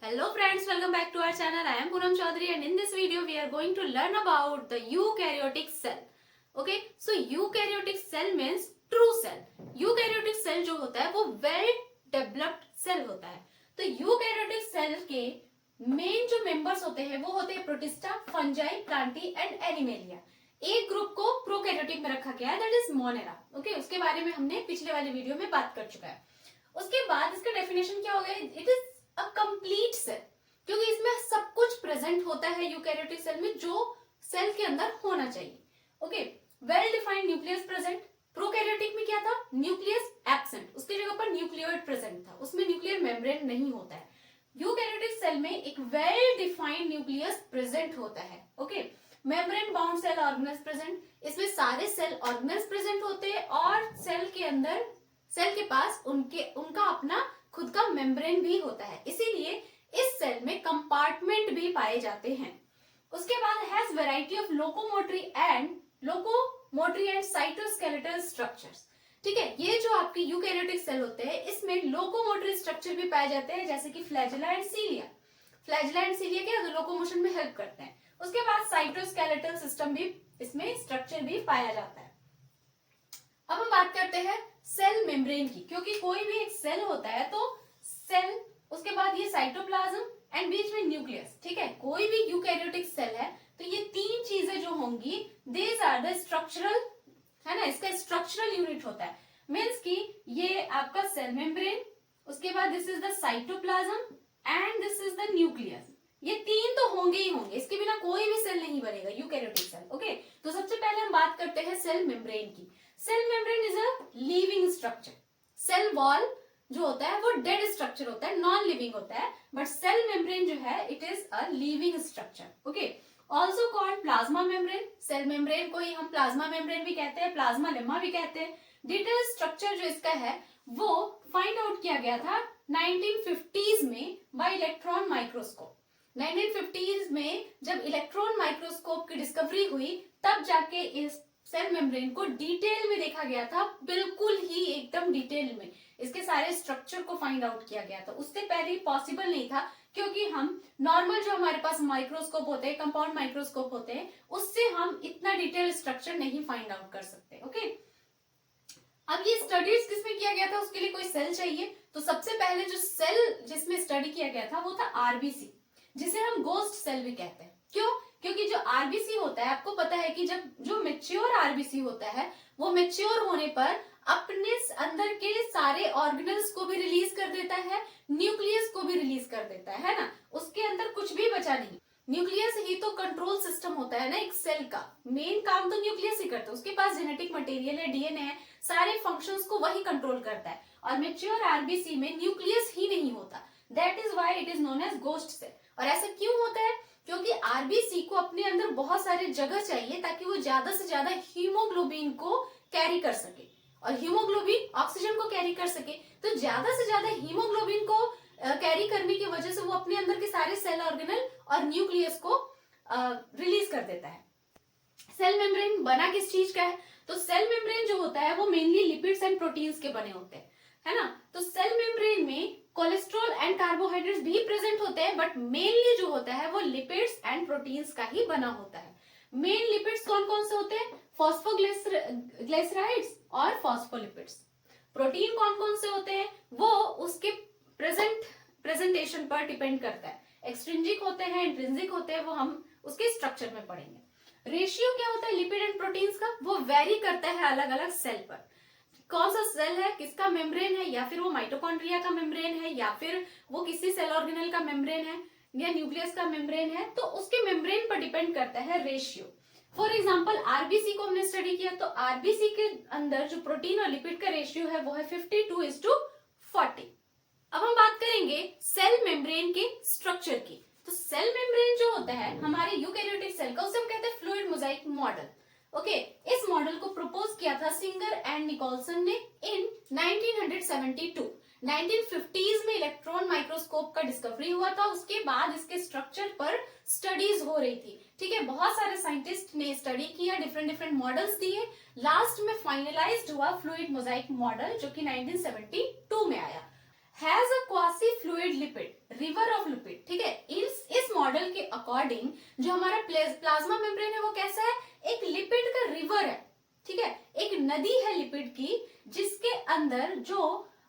Hello friends, welcome back to our channel. I am Poonam Chaudhary and in this video we are going to learn about the eukaryotic cell. Okay, so eukaryotic cell means true cell. Eukaryotic cell जो होता है वो well developed cell होता है. तो eukaryotic cell के main जो members होते हैं वो होते हैं protista, fungi, Plantae and animalia. एक ग्रुप को प्रोकैरियोटिक में रखा गया है, दैट इज मोनेरा. ओके, उसके बारे में हमने पिछले वाले वीडियो में बात कर चुका है. उसके बाद इसका डेफिनेशन क्या हो गया? It is a complete cell, क्योंकि इसमें सब कुछ प्रेजेंट होता है यूकैरियोटिक सेल में जो सेल के अंदर होना चाहिए. Okay, well defined nucleus present. Prokaryotic में क्या था? न्यूक्लियस एब्सेंट, उसकी जगह पर न्यूक्लियोइड प्रेजेंट था, उसमें न्यूक्लियर मेम्ब्रेन नहीं होता है. यूकैरियोटिक सेल में एक वेल डिफाइंड न्यूक्लियस प्रेजेंट होता है. Okay, membrane bound cell organelles present. इसमें सारे सेल ऑर्गेनेल्स प्रेजेंट होते हैं और सेल के अंदर सेल के पास उनका अपना खुद का मेम्ब्रेन भी होता है. इसीलिए इस सेल में कंपार्टमेंट भी पाए जाते हैं. उसके बाद has variety of locomotory and cytoskeletal structures. ठीक है, ये जो आपके यूकैरियोटिक सेल होते हैं इसमें लोकोमोटरी स्ट्रक्चर भी पाए जाते हैं, जैसे कि फ्लैजेला एंड सीलिया. फ्लैजेला एंड सीलिया क्या लोकोमोशन में हेल्प करते हैं. उसके बाद साइटोस्केलेटल सिस्टम भी इसमें स्ट्रक्चर भी पाया जाता है. अब हम बात करते हैं सेल मेम्ब्रेन की, क्योंकि कोई भी एक सेल होता है तो सेल, उसके बाद ये साइटोप्लाज्म एंड बीच में न्यूक्लियस. ठीक है, कोई भी यूकैरियोटिक सेल है तो ये तीन चीजें जो होंगी दीज आर द स्ट्रक्चरल, है ना, इसका स्ट्रक्चरल यूनिट होता है. मीन्स कि ये आपका सेल मेम्ब्रेन, उसके बाद this is the cytoplasm and this is the nucleus. ये तीन तो होंगे ही होंगे, इसके बिना कोई भी सेल नहीं बनेगा यूकैरियोटिक सेल. ओके, तो सबसे पहले हम बात करते हैं सेल मेम्ब्रेन की. Cell membrane is a living structure. Cell wall जो होता है वो डेड स्ट्रक्चर होता है, नॉन लिविंग होता है, बट सेल मेम्ब्रेन जो है it is a living structure. Okay, also called plasma membrane. Cell membrane को ही हम प्लाज्मा मेम्ब्रेन भी कहते हैं, प्लाज्मा लेमा भी कहते हैं. डिटेल स्ट्रक्चर जो इसका है वो फाइंड आउट किया गया था 1950s में बाय इलेक्ट्रॉन माइक्रोस्कोप. 1950s में जब इलेक्ट्रॉन माइक्रोस्कोप की डिस्कवरी हुई तब जाके इस सेल मेम्ब्रेन को डिटेल में देखा गया था, बिल्कुल ही एकदम डिटेल में इसके सारे स्ट्रक्चर को फाइंड आउट किया गया था. उससे पहले पॉसिबल नहीं था, क्योंकि हम नॉर्मल जो हमारे पास माइक्रोस्कोप होते हैं, कंपाउंड माइक्रोस्कोप होते हैं, उससे हम इतना डिटेल स्ट्रक्चर नहीं फाइंड आउट कर सकते. ओके, अब ये स्टडीज किसमें किया गया था, उसके लिए कोई सेल चाहिए. तो सबसे पहले जो सेल जिसमें स्टडी किया गया था वो था आरबीसी, जिसे हम गोस्ट सेल भी कहते हैं. क्यों? क्योंकि जो आरबीसी होता है, आपको पता है कि जब जो मेच्योर आरबीसी होता है वो मेच्योर होने पर अपने अंदर के सारे ऑर्गेनल्स को भी रिलीज कर देता है, न्यूक्लियस को भी रिलीज कर देता है ना, उसके अंदर कुछ भी बचा नहीं. न्यूक्लियस ही तो कंट्रोल सिस्टम होता है ना एक सेल का, मेन काम तो न्यूक्लियस ही करता है. उसके पास जेनेटिक मटेरियल है, डीएनए है, सारे फंक्शंस को वही कंट्रोल करता है. और मेच्योर आरबीसी में न्यूक्लियस ही नहीं होता, that is why it is known as ghost cell. और ऐसा क्यों होता है? क्योंकि आरबीसी को अपने अंदर बहुत सारे जगह चाहिए ताकि वो ज्यादा से ज्यादा हीमोग्लोबिन को कैरी कर सके, और हीमोग्लोबिन ऑक्सीजन को कैरी कर सके. तो ज्यादा से ज्यादा हीमोग्लोबिन को कैरी करने की वजह से वो अपने अंदर के सारे सेल ऑर्गेनल और न्यूक्लियस को रिलीज कर देता है. सेल मेम्ब्रेन बना किस चीज का है? तो सेल मेम्ब्रेन जो होता है वो मेनली लिपिड्स एंड प्रोटीन्स के बने होते हैं, है ना. तो सेल मेम्ब्रेन में कोलेस्ट्रॉल एंड कार्बोहाइड्रेट्स भी प्रेजेंट होते हैं, बट मेनली जो होता है वो लिपिड्स एंड प्रोटीन्स का ही बना होता है. मेन लिपिड्स कौन कौन से होते हैं? फॉस्फोग्लिसराइड्स और फॉस्फोलिपिड्स. प्रोटीन कौन कौन से होते हैं? वो उसके प्रेजेंटेशन पर डिपेंड करता है. एक्सट्रिंजिक होते हैं, इंट्रिंसिक होते हैं, वो हम उसके स्ट्रक्चर में पढ़ेंगे. रेशियो क्या होता है लिपिड एंड प्रोटीन्स का? वो वेरी करता है अलग अलग सेल पर. कौन सा सेल है, किसका मेम्ब्रेन है, या फिर वो माइटोकॉन्ड्रिया का मेम्ब्रेन है, या फिर वो किसी सेल ऑर्गेनल का मेम्ब्रेन है, या न्यूक्लियस का मेम्ब्रेन है, तो उसके मेम्ब्रेन पर डिपेंड करता है रेशियो. फॉर एग्जांपल आरबीसी को हमने स्टडी किया तो आरबीसी के अंदर जो प्रोटीन और लिपिड का रेशियो है वो है 52:40. अब हम बात करेंगे सेल मेम्ब्रेन के स्ट्रक्चर की. तो सेल मेम्ब्रेन जो होता है हमारे यूकैरियोटिक सेल का, उसे हम कहते हैं फ्लूइड मोजाइक मॉडल. ओके, इस मॉडल को प्रपोज किया था सिंगर एंड निकोलसन ने इन 1972. 1950s में इलेक्ट्रॉन माइक्रोस्कोप का डिस्कवरी हुआ था, उसके बाद इसके स्ट्रक्चर पर स्टडीज हो रही थी. ठीक है, बहुत सारे साइंटिस्ट ने स्टडी किया, डिफरेंट मॉडल्स दिए, लास्ट में फाइनलाइज्ड हुआ फ्लूइड मोजाइक मॉडल जो कि 1972 में आया. Has a quasi fluid lipid, river of lipid, ठीक है। इस मॉडल के अकॉर्डिंग जो हमारा प्लाज्मा मेम्ब्रेन है वो कैसा है, एक लिपिड का रिवर है, ठीक है, एक नदी है लिपिड की, जिसके अंदर जो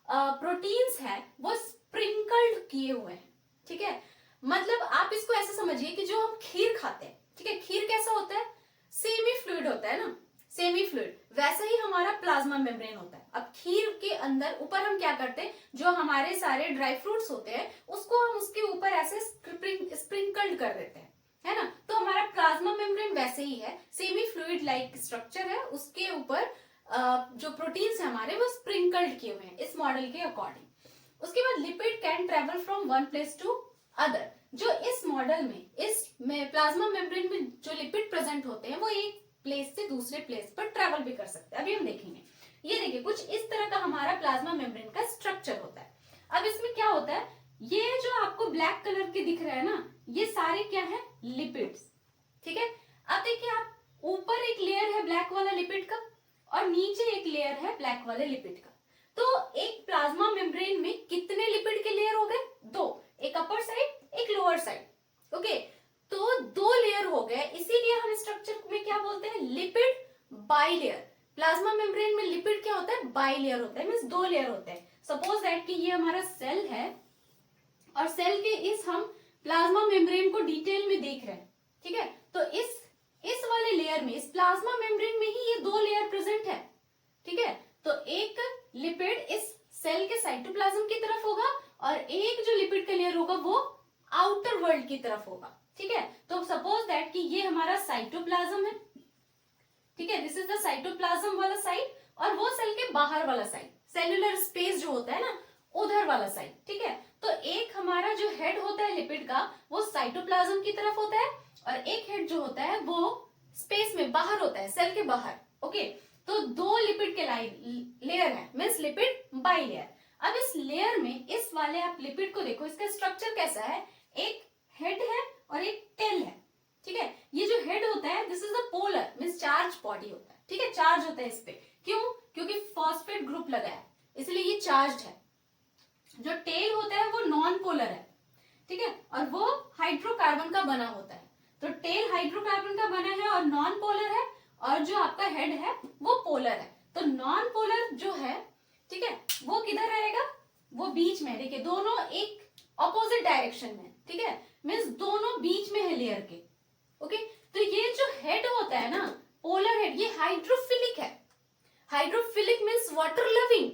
प्रोटीन्स है वो स्प्रिंकल्ड किए हुए हैं, ठीक है। मतलब आप इसको ऐसे समझिए कि जो हम खीर खाते हैं, ठीक है, खीर कैसा होता है, सेमी फ्लूइड होता है ना, सेमी फ्लूइड, वैसा ही हमारा प्लाज्मा मेम्ब्रेन होता है। अब खीर के अंदर ऊपर हम क्या करते हैं, जो हमारे सारे ड्राई फ्रूट्स होते हैं उसको हम उसके ऊपर ऐसे स्प्रिंकल्ड कर देते हैं, है ना। तो हमारा प्लाज्मा मेम्ब्रेन वैसे ही है, सेमी फ्लूइड लाइक स्ट्रक्चर है, उसके ऊपर जो प्रोटीन्स है हमारे वो स्प्रिंकल्ड किए हुए हैं इस मॉडल के अकॉर्डिंग। उसके बाद lipid can travel from one place to other. जो इस मॉडल में प्लाज्मा मेम्ब्रेन में जो लिपिड प्रेजेंट होते हैं वो एक प्लेस से दूसरे प्लेस पर ट्रेवल भी कर सकते हैं, अभी हम देखेंगे। ये देखिए कुछ इस तरह का हमारा प्लाज्मा मेम्ब्रेन का स्ट्रक्चर होता है। अब इसमें क्या होता है, ये जो आपको ब्लैक कलर के दिख रहा है ना, ये सारे क्या है, लिपिड्स, ठीक है। अब देखिए आप, ऊपर एक लेयर है ब्लैक वाला लिपिड का और नीचे एक लेयर है ब्लैक वाले लिपिड का। तो एक प्लाज्मा मेम्ब्रेन में कितने लिपिड के लेयर हो गए, दो, एक अपर साइड एक लोअर साइड, ओके। तो दो लेयर हो गए, इसीलिए हम स्ट्रक्चर में क्या बोलते हैं, लिपिड बाइलेयर। प्लाज्मा मेम्ब्रेन में लिपिड क्या होता है, बाइलेयर होता है, मींस दो लेयर होते हैं। सपोज दैट कि ये हमारा सेल है और सेल के इस हम प्लाज्मा मेम्ब्रेन को डिटेल में देख रहे हैं, ठीक है। तो इस वाले लेयर में, इस प्लाज्मा मेम्ब्रेन में ही ये दो लेयर प्रेजेंट है, ठीक है। तो एक लिपिड इस सेल के साइटोप्लाज्म की तरफ होगा और एक जो लिपिड का लेयर होगा वो आउटर वर्ल्ड की तरफ होगा, ठीक है। तो सपोज दैट कि ये हमारा साइटोप्लाज्म है, ठीक है, दिस इज द साइटोप्लाज्म वाला साइड, और वो सेल के बाहर वाला साइड, सेल्यूलर स्पेस जो होता है ना, उधर वाला साइड, ठीक है। तो एक हमारा जो हेड होता है लिपिड का वो साइटोप्लाज्म की तरफ होता है और एक हेड जो होता है वो स्पेस में बाहर होता है, सेल के बाहर, ओके। तो दो लिपिड के लेयर है, मीन्स लिपिड बाइलेयर। अब इस लेयर में इस वाले आप लिपिड को देखो, इसका स्ट्रक्चर कैसा है, एक हेड है और एक टेल है, ठीक है। ये जो हेड होता है this is the polar, means charge body होता है, ठीक है, चार्ज होता है इस पे, क्यों, क्योंकि फॉस्फेट ग्रुप लगा है इसलिए ये चार्ज है। जो टेल होता है वो नॉन पोलर है, ठीक है, और वो हाइड्रोकार्बन का बना होता है। तो टेल हाइड्रोकार्बन का बना है और नॉन पोलर है, और जो आपका हेड है वो पोलर है। तो नॉन पोलर जो है, ठीक है, वो किधर रहेगा, वो बीच में, देखिए दोनों एक ऑपोजिट डायरेक्शन में, ठीक है, मीन्स दोनों बीच में है लेयर के, ओके। तो ये जो हेड होता है ना, पोलर हेड, ये हाइड्रोफिलिक है। हाइड्रोफिलिक मीन्स वाटर लविंग,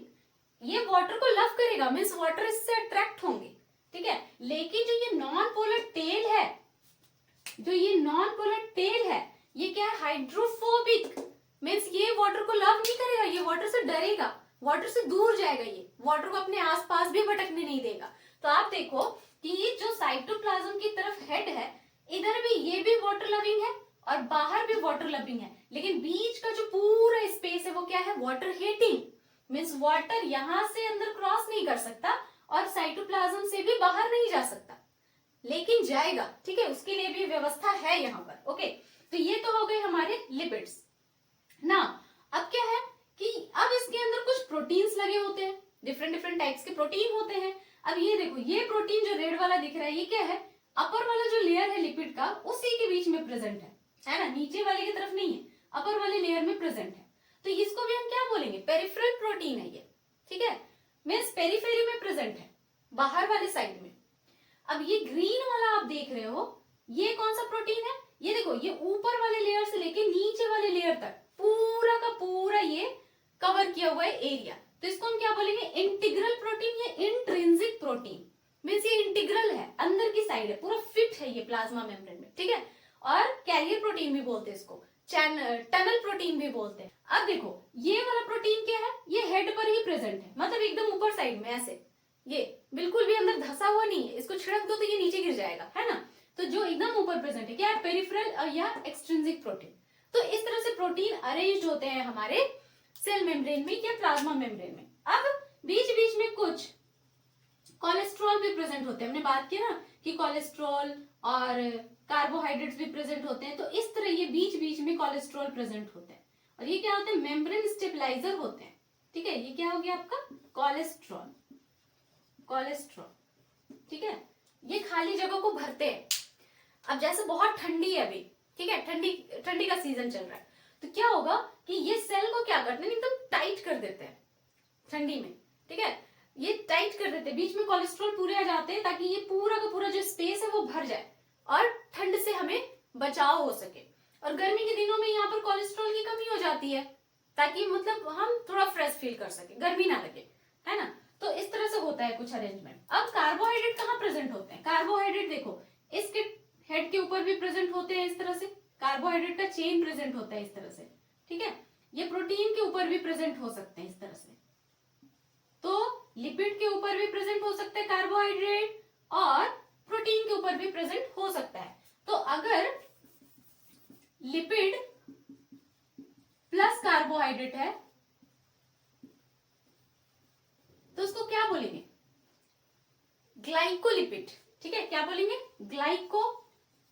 ये वाटर को लव करेगा, मीन्स वाटर इससे अट्रैक्ट होंगे, ठीक है। लेकिन जो ये नॉन पोलर टेल है, जो ये नॉन पोलर टेल है, ये क्या है, हाइड्रोफोबिक, मीन्स ये वाटर को लव नहीं करेगा, ये वाटर से डरेगा, वाटर से दूर जाएगा, ये वाटर को अपने आसपास भी भटकने नहीं देगा। तो आप देखो कि ये जो साइटोप्लाज्म की तरफ हेड है, इधर भी ये भी वाटर लविंग है और बाहर भी वाटर लविंग है, लेकिन बीच का जो पूरा स्पेस है वो क्या है, वाटर हेटिंग, मीन्स वाटर यहां से अंदर क्रॉस नहीं कर सकता और साइटोप्लाज्म से भी बाहर नहीं जा सकता, लेकिन जाएगा, ठीक है, उसके लिए भी व्यवस्था है यहाँ पर, ओके। तो ये तो हो गए हमारे लिपिड्स ना। अब क्या है कि अब इसके अंदर कुछ प्रोटीन्स लगे होते हैं, डिफरेंट डिफरेंट टाइप्स के प्रोटीन होते हैं। अब ये देखो, ये प्रोटीन जो रेड वाला दिख रहा है ये क्या है, अपर वाला जो लेयर है लिपिड का उसी के बीच में प्रेजेंट है ना, नीचे वाले की तरफ नहीं है, अपर वाले लेयर में प्रेजेंट है। तो इसको भी हम क्या बोलेंगे, पेरिफेरल प्रोटीन है ये, ठीक है, मीन्स पेरिफेरी में प्रेजेंट है, बाहर वाले साइड में। अब ये ग्रीन वाला आप देख रहे हो, ये कौन सा प्रोटीन है, ये देखो, ये ऊपर वाले लेयर से लेके नीचे वाले लेयर तक पूरा का पूरा ये कवर किया हुआ है एरिया। तो इसको हम क्या बोलेंगे, इंटीग्रल प्रोटीन या इंट्रिंसिक प्रोटीन, मीन्स ये इंटीग्रल है, अंदर की साइड है, पूरा फिट है ये प्लाज्मा मेम्ब्रेन में, ठीक है। और कैरियर प्रोटीन भी बोलते हैं इसको, टनल प्रोटीन भी बोलते हैं। अब देखो ये वाला प्रोटीन क्या है, ये हेड पर ही प्रेजेंट है, मतलब एकदम ऊपर साइड में ऐसे, ये बिल्कुल भी अंदर धसा हुआ नहीं है, इसको छिड़क दो तो ये नीचे गिर जाएगा, है ना। तो जो एकदम ऊपर प्रेजेंट है क्या है, पेरिफेरल या एक्सट्रिंसिक प्रोटीन। तो इस तरह से प्रोटीन अरेंज होते हैं हमारे सेल मेम्ब्रेन में या प्लाज्मा मेम्ब्रेन में। अब बीच बीच में कुछ कोलेस्ट्रॉल भी प्रेजेंट होते हैं, हमने बात की ना कि कोलेस्ट्रॉल और कार्बोहाइड्रेट्स भी प्रेजेंट होते हैं। तो इस तरह ये बीच बीच में कोलेस्ट्रॉल प्रेजेंट होते हैं और ये क्या होते हैं, मेम्ब्रेन स्टेबलाइजर होते हैं, ठीक है। ये क्या हो गया आपका, कोलेस्ट्रॉल, कोलेस्ट्रॉल, ठीक है, ये खाली जगह को भरते हैं। अब जैसे बहुत ठंडी है अभी, ठीक है, ठंडी का सीजन चल रहा है, तो क्या होगा कि ये सेल को क्या करते हैं, एकदम टाइट कर देते हैं ठंडी में, ठीक है, ये टाइट कर देते हैं, बीच में कोलेस्ट्रॉल पूरे आ जाते हैं ताकि ये पूरा का पूरा जो स्पेस है वो भर जाए और ठंड से हमें बचाव हो सके। और गर्मी के दिनों में यहाँ पर कोलेस्ट्रॉल की कमी हो जाती है ताकि मतलब हम थोड़ा फ्रेश फील कर सके, गर्मी ना लगे, है ना। तो इस तरह से होता है कुछ अरेंजमेंट। अब कार्बोहाइड्रेट कहाँ प्रेजेंट होते हैं? कार्बोहाइड्रेट देखो इसके हेड के ऊपर भी प्रेजेंट होते हैं, इस तरह से कार्बोहाइड्रेट का चेन प्रेजेंट होता है इस तरह से, ठीक है। ये प्रोटीन के ऊपर भी प्रेजेंट हो सकते हैं इस तरह से, तो लिपिड के ऊपर भी प्रेजेंट हो सकता है कार्बोहाइड्रेट और प्रोटीन के ऊपर भी प्रेजेंट हो सकता है। तो अगर लिपिड प्लस कार्बोहाइड्रेट है तो उसको क्या बोलेंगे? ग्लाइकोलिपिड, ठीक है, क्या बोलेंगे? ग्लाइकोलिपिड।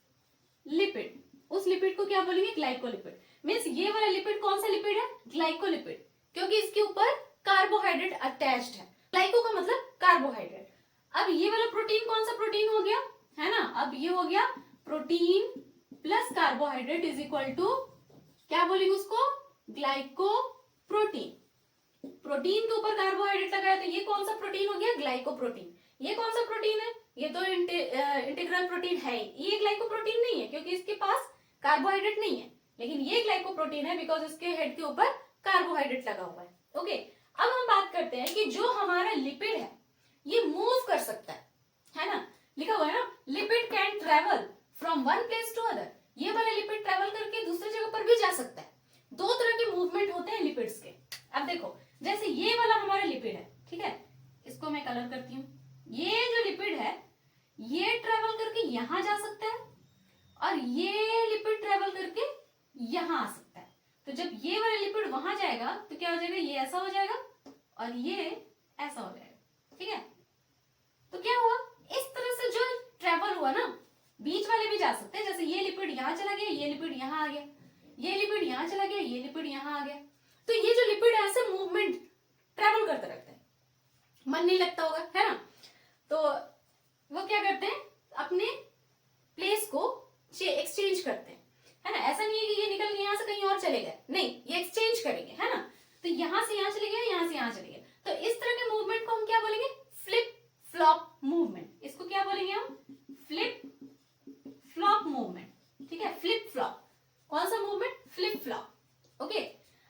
उस लिपिड को क्या बोलेंगे? ग्लाइकोलिपिड। मींस ये वाला लिपिड कौन सा लिपिड है? ग्लाइकोलिपिड, क्योंकि इसके ऊपर कार्बोहाइड्रेट अटैच्ड है। ग्लाइको का मतलब कार्बोहाइड्रेट। अब ये वाला प्रोटीन कौन सा प्रोटीन हो गया, है ना। अब ये हो गया protein plus carbohydrate is equal to क्या बोलेंगे उसको? ग्लाइकोप्रोटीन। प्रोटीन के ऊपर कार्बोहाइड्रेट लगाया तो ये कौन सा प्रोटीन हो गया? ग्लाइकोप्रोटीन। ये कौन सा प्रोटीन है? ये तो इंटीग्रल प्रोटीन है, ये ग्लाइकोप्रोटीन नहीं है क्योंकि इसके पास कार्बोहाइड्रेट नहीं है, लेकिन ये ग्लाइकोप्रोटीन है बिकॉज इसके हेड के ऊपर कार्बोहाइड्रेट लगा हुआ है। ओके, अब हम बात करते हैं कि जो हमारा लिपिड है ये मूव कर सकता है ना, लिखा हुआ है ना, lipid can travel from one place to other. ये वाला लिपिड ट्रेवल करके दूसरी जगह पर भी जा सकता है। दो तरह के मूवमेंट होते हैं लिपिड्स के। अब देखो जैसे ये वाला हमारा लिपिड है, ठीक है, इसको मैं कलर करती हूँ। ये जो लिपिड है ये ट्रेवल करके यहां जा सकता है और ये लिपिड ट्रेवल करके यहां आ सकता है। तो जब ये वाला लिपिड वहां जाएगा तो क्या हो जाएगा? ये ऐसा हो जाएगा और ये ऐसा हो जाएगा, ठीक है। तो क्या हुआ? इस तरह से जो ट्रेवल हुआ ना, बीच वाले भी जा सकते हैं। जैसे ये लिपिड यहां चला गया, ये लिपिड यहां आ गया, ये लिपिड यहां चला गया, ये लिपिड यहां आ गया। तो ये जो लिपिड है ऐसे मूवमेंट ट्रेवल करते रहते हैं, मन नहीं लगता होगा, है ना। तो वो क्या करते हैं? अपने प्लेस को एक्सचेंज करते हैं, है ना। ऐसा नहीं है कि ये निकल के यहाँ से कहीं और चले गए, नहीं, ये एक्सचेंज करेंगे, है ना। तो यहां से यहां चले गए, यहां से यहां चले गए। तो इस तरह के मूवमेंट को हम क्या बोलेंगे? Flip flop movement. इसको क्या बोलेंगे हम? फ्लिप फ्लॉप मूवमेंट, ठीक है। फ्लिप फ्लॉप कौन सा मूवमेंट? Flip flop. ओके,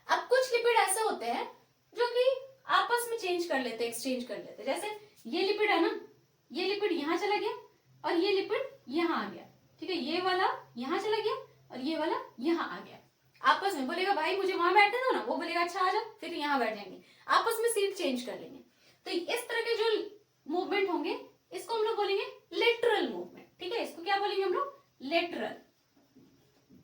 अब कुछ लिपिड ऐसे होते हैं जो कि आपस में चेंज कर लेते हैं, एक्सचेंज कर लेते हैं। जैसे ये लिपिड है ना, ये लिपिड यहां चला गया और ये लिपिड यहां आ गया, ठीक है। ये वाला यहां चला गया और ये वाला यहां आ गया। आपस में बोलेगा भाई मुझे वहां बैठने दो ना, वो बोलेगा अच्छा आ जा, फिर यहां बैठ जाएंगे, आपस में सीट चेंज कर लेंगे। तो इस तरह के जो मूवमेंट होंगे इसको हम लोग बोलेंगे लेटरल मूवमेंट, ठीक है। इसको क्या बोलेंगे हम लोग?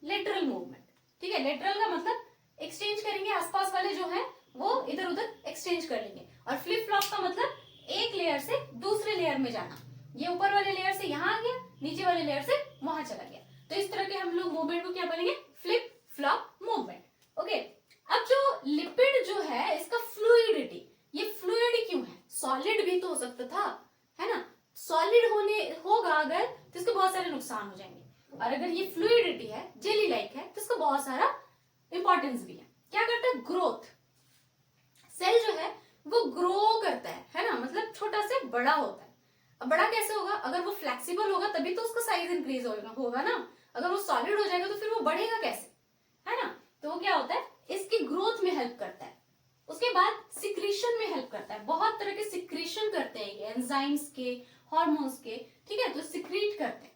लेटरल मूवमेंट, ठीक है। लेटरल का मतलब एक्सचेंज करेंगे, आसपास वाले जो है वो इधर उधर एक्सचेंज कर लेंगे। और फ्लिप फ्लॉप का मतलब एक लेयर से दूसरे लेयर में जाना। ये ऊपर वाले लेयर से यहां आ गया, नीचे वाले लेयर से वहां चला गया। तो इस तरह के हम लोग मूवमेंट को क्या बोलेंगे? Flip flop movement. ओके, अब जो लिपिड जो है इसका फ्लूइडिटी, ये फ्लूइड क्यों है? सॉलिड भी तो हो सकता था, है ना। सॉलिड होगा अगर तो इसके बहुत सारे नुकसान हो जाएंगे, और अगर ये फ्लूइडिटी है, जेली लाइक है, तो इसका बहुत सारा इंपॉर्टेंस भी है। क्या करता है? ग्रोथ। सेल जो है वो ग्रो करता है ना, मतलब छोटा से बड़ा होता है। अब बड़ा कैसे होगा? अगर वो फ्लेक्सिबल होगा तभी तो उसका साइज इंक्रीज होगा ना। अगर वो सॉलिड हो जाएगा तो फिर वो बढ़ेगा कैसे, है ना। तो वो क्या होता है? इसकी ग्रोथ में हेल्प करता है। उसके बाद सिक्रीशन में हेल्प करता है। बहुत तरह के सिक्रीशन करते हैं ये, एंजाइम्स के, हार्मोन्स के, ठीक है, तो सिक्रीट करते हैं।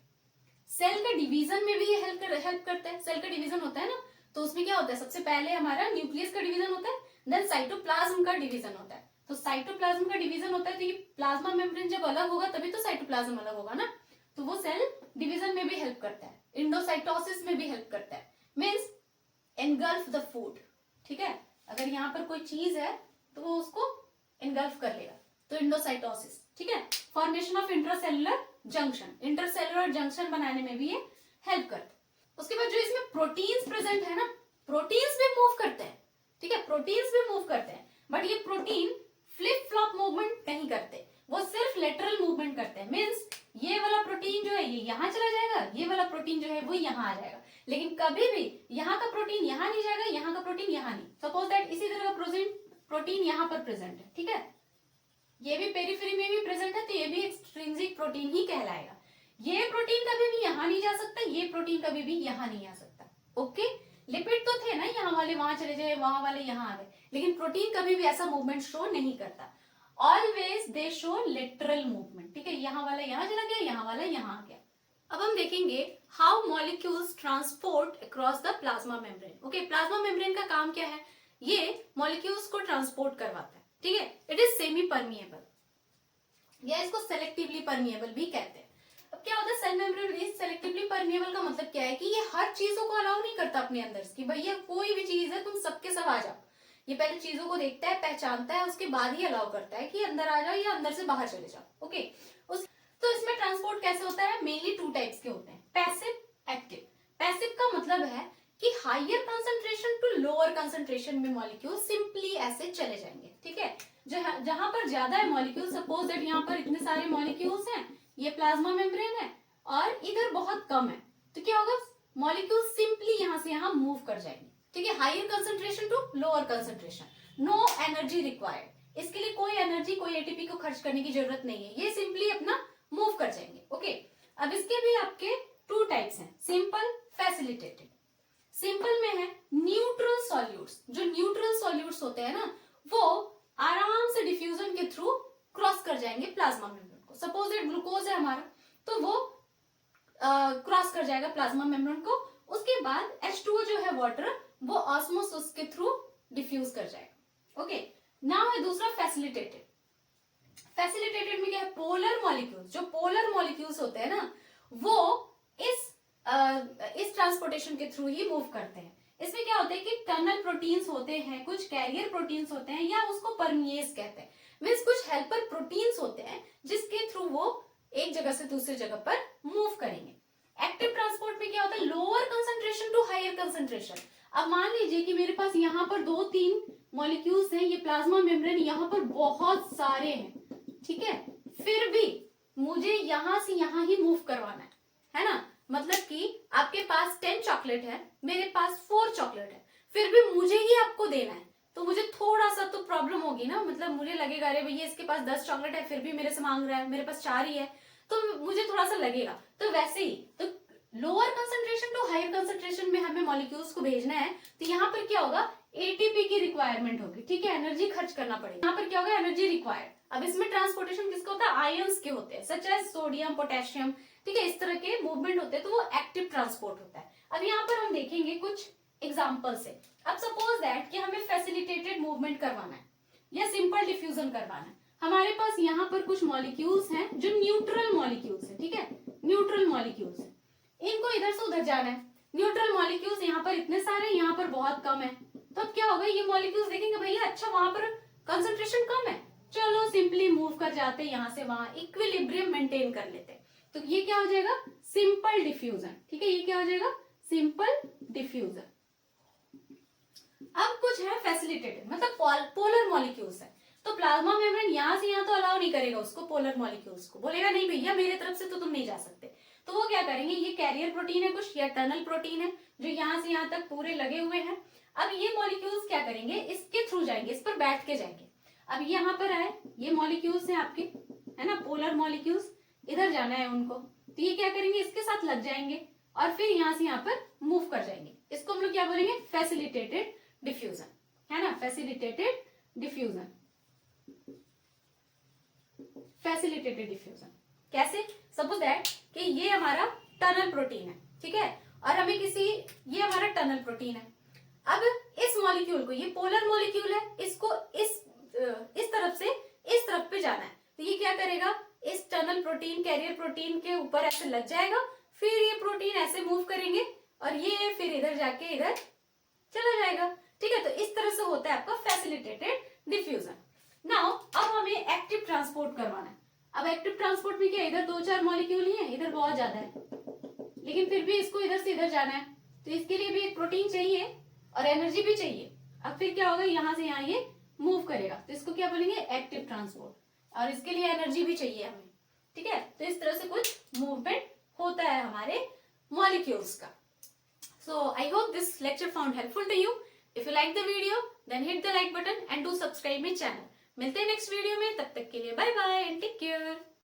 सेल का डिवीजन में भी ये हेल्प करता है। सेल का डिवीजन होता है ना, तो उसमें क्या होता है? सबसे पहले हमारा न्यूक्लियस का डिवीजन होता है, देन साइटोप्लाज्म का डिवीजन होता है। तो साइटोप्लाज्म का डिवीजन होता है तो ये प्लाज्मा मेम्ब्रेन जब अलग होगा तभी तो साइटोप्लाज्म अलग होगा ना, तो वो सेल डिवीजन में भी हेल्प करता है। इंडोसाइटोसिस में भी हेल्प करता है, मींस एनगल्फ द फूड, ठीक है। अगर यहाँ पर कोई चीज है तो वो उसको एनगल्फ कर लेगा, तो इंडोसाइटोसिस, ठीक है। Formation of intracellular junction, intercellular junction बनाने में भी ये हेल्प करता है। उसके बाद जो इसमें प्रोटीन्स प्रेजेंट है ना, प्रोटीन्स भी मूव करते हैं, ठीक है, प्रोटीन्स भी मूव करते हैं, बट ये प्रोटीन फ्लिप फ्लॉप मूवमेंट नहीं करते। वो सिर्फ लेटरल मूवमेंट करते हैं। मीन्स ये वाला प्रोटीन जो है ये यहाँ चला जाएगा, ये वाला प्रोटीन जो है वो यहाँ आ जाएगा, लेकिन कभी भी यहाँ का प्रोटीन यहाँ नहीं जाएगा, यहाँ का प्रोटीन यहाँ नहीं। सपोज दैट इसी तरह का प्रोटीन यहाँ पर प्रेजेंट है, ठीक है, ये भी पेरिफेरी में भी प्रेजेंट है, तो ये भी एक्सट्रिंसिक प्रोटीन ही कहलाएगा। ये प्रोटीन कभी भी यहाँ नहीं जा सकता, ये प्रोटीन कभी भी यहाँ नहीं आ सकता। ओके, लिपिड तो थे ना, यहाँ वाले वहां चले जाए, वहां वाले यहाँ आ गए, लेकिन प्रोटीन कभी भी ऐसा मूवमेंट शो नहीं करता। Always they show lateral movement, ठीक है, यहाँ वाला यहाँ चला गया, यहाँ वाला यहाँ आ गया। अब हम देखेंगे how molecules transport across the plasma membrane. Okay, plasma membrane का काम क्या है, ये मॉलिक्यूल्स को ट्रांसपोर्ट करवाता है, ठीक है। इट इज सेमी परमिएबल या इसको सेलेक्टिवली परमिएबल भी कहते हैं। अब क्या होता है, cell membrane is selectively permeable का मतलब क्या है कि ये हर चीजों को अलाउ नहीं करता अपने अंदर की, भैया कोई भी चीज है तुम सबके सब आ जाओ। ये पहले चीजों को देखता है, पहचानता है, उसके बाद ही अलाउ करता है कि अंदर आ जाओ या अंदर से बाहर चले जाओ। ओके, तो इसमें ट्रांसपोर्ट कैसे होता है, मेनली 2 टाइप्स के होते हैं, पैसिव, एक्टिव। पैसिव का मतलब है कि higher concentration to lower concentration में मॉलिक्यूल सिंपली ऐसे चले जाएंगे, ठीक है। जहां पर ज्यादा है मॉलिक्यूल, सपोज दैट यहाँ पर इतने सारे मॉलिक्यूल्स हैं, ये प्लाज्मा मेम्ब्रेन है, और इधर बहुत कम है, तो क्या होगा, मॉलिक्यूल सिंपली यहाँ से यहाँ मूव कर जाएंगे, ठीक है। Higher concentration to lower concentration, no energy required, इसके लिए कोई एनर्जी, कोई एटीपी को खर्च करने की जरूरत नहीं है, ये सिंपली अपना मूव कर जाएंगे। ओके, अब इसके भी आपके 2 टाइप्स हैं, सिंपल, फैसिलिटेटेड। सिंपल में है न्यूट्रल सॉल्यूट्स, जो न्यूट्रल सॉल्यूट्स होते हैं ना, वो आराम से डिफ्यूजन के थ्रू क्रॉस कर जाएंगे प्लाज्मा मेम्ब्रेन को। सपोज दैट ग्लूकोज है हमारा, तो वो क्रॉस कर जाएगा प्लाज्मा मेम्ब्रेन को, उसके बाद H2O जो है वाटर, वो ऑस्मोसिस के थ्रू डिफ्यूज कर जाएगा। ओके, नाउ है दूसरा फैसिलिटेटेड। फैसिलिटेटेड में क्या है, पोलर मॉलिक्यूल्स, जो पोलर मॉलिक्यूल्स होते हैं ना, वो इस ट्रांसपोर्टेशन के थ्रू ही मूव करते हैं। इसमें क्या होता है कि टनल प्रोटीन्स होते हैं, कुछ कैरियर प्रोटीन्स होते हैं, या उसको परमिएज कहते हैं, मींस कुछ हेल्पर प्रोटीन्स होते हैं जिसके थ्रू वो एक जगह से दूसरी जगह पर मूव करेंगे। एक्टिव ट्रांसपोर्ट में क्या होता है, lower concentration to higher concentration. अब मान लीजिए कि मेरे पास यहाँ पर 2-3 मॉलिक्यूल्स हैं, ये प्लाज्मा मेम्ब्रेन यहाँ पर बहुत सारे हैं, ठीक है, फिर भी मुझे यहाँ से यहाँ ही मूव करवाना है ना। मतलब कि आपके पास 10 चॉकलेट है, मेरे पास 4 चॉकलेट है, फिर भी मुझे ही आपको देना है, तो मुझे थोड़ा सा तो प्रॉब्लम होगी ना, मतलब मुझे लगेगा अरे भैया इसके पास 10 चॉकलेट है, फिर भी मेरे से मांग रहा है, मेरे पास 4 ही है, तो मुझे थोड़ा सा लगेगा। तो वैसे ही तो lower concentration to higher concentration में हमें मॉलिक्यूल्स को भेजना है, तो यहाँ पर क्या होगा, एटीपी की रिक्वायरमेंट होगी, ठीक है, एनर्जी खर्च करना पड़ेगा, यहाँ पर क्या होगा, एनर्जी रिक्वायर्ड। अब इसमें ट्रांसपोर्टेशन किसका होता है, आयंस के होते हैं, सच एज सोडियम, पोटेशियम, ठीक है, इस तरह के मूवमेंट होते हैं, तो वो एक्टिव ट्रांसपोर्ट होता है। अब यहाँ पर हम देखेंगे कुछ एग्जाम्पल से। अब सपोज दैट कि हमें फैसिलिटेटेड मूवमेंट करवाना है या सिंपल डिफ्यूजन करवाना है, हमारे पास यहाँ पर कुछ मॉलिक्यूल्स हैं जो न्यूट्रल मॉलिक्यूल्स हैं, ठीक है, न्यूट्रल मॉलिक्यूल्स हैं, इनको इधर से उधर जाना है। न्यूट्रल मॉलिक्यूल्स यहाँ पर इतने सारे, यहाँ पर बहुत कम है, तो अब क्या होगा, ये मॉलिक्यूल्स देखेंगे भैया अच्छा वहां पर कंसंट्रेशन कम है, चलो सिंपली मूव कर जाते हैं यहाँ से वहां, इक्विलिब्रियम मेंटेन कर लेते हैं, तो ये क्या हो जाएगा, सिंपल डिफ्यूजन, ठीक है, ये क्या हो जाएगा, सिंपल डिफ्यूजन। अब कुछ है फैसिलिटेटेड, मतलब पोलर मॉलिक्यूल्स है, तो प्लाज्मा मेम्ब्रेन यहाँ से यहाँ तो अलाउ नहीं करेगा उसको, पोलर मॉलिक्यूल्स को बोलेगा नहीं भैया मेरे तरफ से तो तुम नहीं जा सकते, तो वो क्या करेंगे, ये कैरियर प्रोटीन है कुछ या टनल प्रोटीन है जो यहाँ से यहाँ तक पूरे लगे हुए हैं। अब ये मॉलिक्यूल्स क्या करेंगे, इसके थ्रू जाएंगे, इस पर बैठ के जाएंगे। अब यहाँ पर आए, ये मॉलिक्यूल्स हैं आपके, है ना, पोलर मॉलिक्यूल्स, इधर जाना है उनको, तो ये क्या करेंगे, इसके साथ लग जाएंगे और फिर यहाँ से यहाँ पर मूव कर जाएंगे। इसको हम लोग क्या बोलेंगे, फैसिलिटेटेड डिफ्यूजन, है ना, फैसिलिटेटेड डिफ्यूजन। फैसिलिटेटेड डिफ्यूजन कैसे, सपोज दैट कि ये हमारा टनल प्रोटीन है, ठीक है, और हमें ये हमारा टनल प्रोटीन है। अब इस मॉलिक्यूल को, ये पोलर मॉलिक्यूल है, इसको इस तरफ से इस तरफ पे जाना है, तो ये क्या करेगा, इस टनल प्रोटीन, कैरियर प्रोटीन के ऊपर ऐसे लग जाएगा, फिर ये प्रोटीन ऐसे मूव करेंगे और ये फिर इधर जाके इधर चला जाएगा, ठीक है। तो इस तरह से होता है आपका फैसिलिटेटेड डिफ्यूजन। नाउ अब हमें एक्टिव ट्रांसपोर्ट करवाना है। अब एक्टिव ट्रांसपोर्ट में क्या, इधर 2-4 मॉलिक्यूल ही है, इधर बहुत ज्यादा है, लेकिन फिर भी इसको इधर से इधर जाना है, तो इसके लिए भी एक प्रोटीन चाहिए और एनर्जी भी चाहिए। अब फिर क्या होगा, यहाँ से यहाँ ये मूव करेगा, तो इसको क्या बोलेंगे, एक्टिव ट्रांसपोर्ट। और इसके लिए एनर्जी भी चाहिए हमें, ठीक है। तो इस तरह से कुछ मूवमेंट होता है हमारे मॉलिक्यूल्स का। So I hope this lecture found helpful to you. If you like the video, then hit the like button and do subscribe my channel. मिलते हैं नेक्स्ट वीडियो में, तब तक के लिए bye bye and take care.